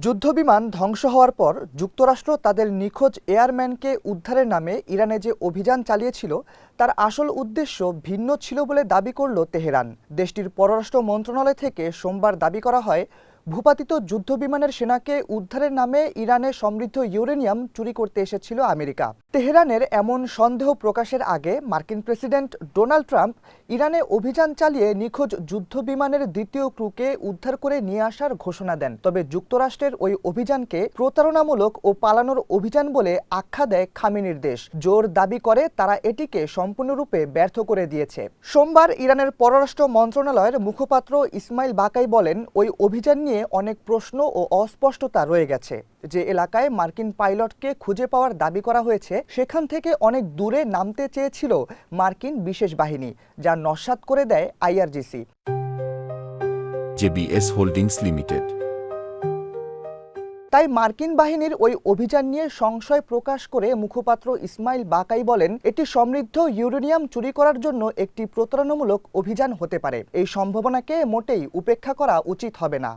যুদ্ধবিমান ধ্বংস হওয়ার পর যুক্তরাষ্ট্র তাদের নিখোঁজ এয়ারম্যানকে উদ্ধারের নামে ইরানে যে অভিযান চালিয়েছিল তার আসল উদ্দেশ্য ভিন্ন ছিল বলে দাবি করল তেহরান। দেশটির পররাষ্ট্র মন্ত্রণালয় থেকে সোমবার দাবি করা হয়, ভূপাতিত যুদ্ধবিমানের সেনাকে উদ্ধারের নামে ইরানে সমৃদ্ধ ইউরেনিয়াম চুরি করতে এসেছিল আমেরিকা। তেহরানের এমন সন্দেহ প্রকাশের আগে মার্কিন প্রেসিডেন্ট ডোনাল্ড ট্রাম্প ইরানে অভিযান চালিয়ে নিখোঁজ যুদ্ধবিমানের দ্বিতীয় ক্রুকে উদ্ধার করে নিয়ে আসার ঘোষণা দেন। তবে যুক্তরাষ্ট্রের ওই অভিযানকে প্রতারণামূলক ও পালানোর অভিযান বলে আখ্যা দেয় খামেনির দেশ। জোর দাবি করে তারা এটিকে সম্পূর্ণরূপে ব্যর্থ করে দিয়েছে। সোমবার ইরানের পররাষ্ট্র মন্ত্রণালয়ের মুখপাত্র ইসমাইল বাকাই বলেন, ওই অভিযান নিয়ে অনেক প্রশ্ন ও অস্পষ্টতা রয়ে গেছে। যে এলাকায় মার্কিন পাইলটকে খুঁজে পাওয়ার দাবি করা হয়েছে সেখান থেকে অনেক দূরে নামতে চেয়েছিল মার্কিন বিশেষ বাহিনী, যা নস্যাৎ করে দেয় আইআরজিসি। JBS holdings limited. তাই মার্কিন বাহিনীর ওই অভিযান নিয়ে সংশয় প্রকাশ করে মুখপাত্র ইসমাইল বাকাই বলেন, এটি সমৃদ্ধ ইউরেনিয়াম চুরি করার জন্য একটি প্রতারণামূলক অভিযান হতে পারে। এই সম্ভাবনাকে মোটেই উপেক্ষা করা উচিত হবে না।